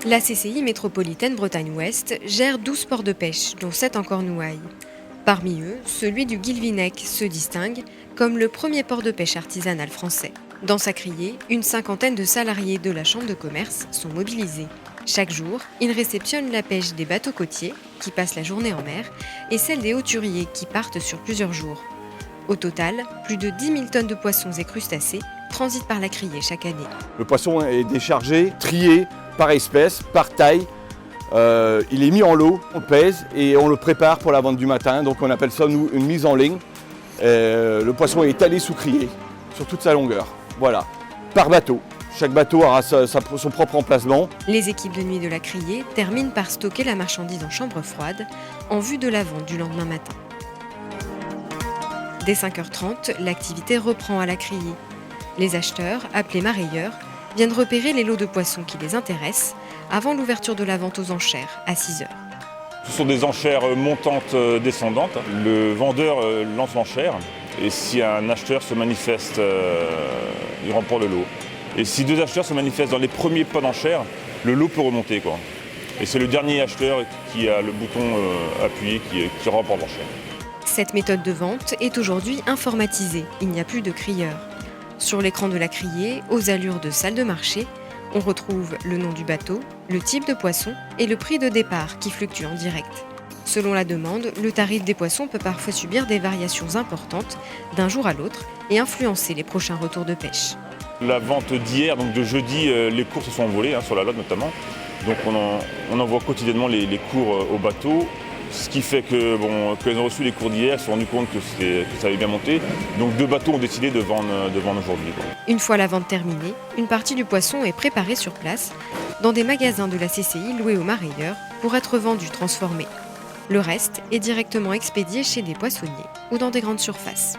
La CCI métropolitaine Bretagne-Ouest gère 12 ports de pêche, dont 7 en Cornouailles. Parmi eux, celui du Guilvinec se distingue comme le premier port de pêche artisanal français. Dans sa criée, une cinquantaine de salariés de la Chambre de commerce sont mobilisés. Chaque jour, ils réceptionnent la pêche des bateaux côtiers, qui passent la journée en mer, et celle des hauturiers, qui partent sur plusieurs jours. Au total, plus de 10 000 tonnes de poissons et crustacés transitent par la criée chaque année. Le poisson est déchargé, trié par espèce, par taille. Il est mis en lot, on le pèse et on le prépare pour la vente du matin. Donc on appelle ça, nous, une mise en ligne. Le poisson est étalé sous criée, sur toute sa longueur. Voilà, par bateau. Chaque bateau aura son propre emplacement. Les équipes de nuit de la criée terminent par stocker la marchandise en chambre froide en vue de la vente du lendemain matin. Dès 5h30, l'activité reprend à la criée. Les acheteurs, appelés marailleurs, viennent repérer les lots de poissons qui les intéressent avant l'ouverture de la vente aux enchères à 6h. Ce sont des enchères montantes descendantes. Le vendeur lance l'enchère et si un acheteur se manifeste, il remporte le lot. Et si deux acheteurs se manifestent dans les premiers pas d'enchère, le lot peut remonter, quoi. Et c'est le dernier acheteur qui a le bouton appuyé qui remporte l'enchère. Cette méthode de vente est aujourd'hui informatisée. Il n'y a plus de crieurs. Sur l'écran de la criée, aux allures de salle de marché, on retrouve le nom du bateau, le type de poisson et le prix de départ qui fluctue en direct. Selon la demande, le tarif des poissons peut parfois subir des variations importantes d'un jour à l'autre et influencer les prochains retours de pêche. La vente d'hier, donc de jeudi, les cours se sont envolés, sur la Lotte notamment. Donc on envoie quotidiennement les cours au bateau. Ce qui fait que, quand ils ont reçu les cours d'hier, ils se sont rendus compte que ça avait bien monté. Donc 2 bateaux ont décidé de vendre aujourd'hui. Une fois la vente terminée, une partie du poisson est préparée sur place dans des magasins de la CCI loués aux marailleurs pour être vendu transformé. Le reste est directement expédié chez des poissonniers ou dans des grandes surfaces.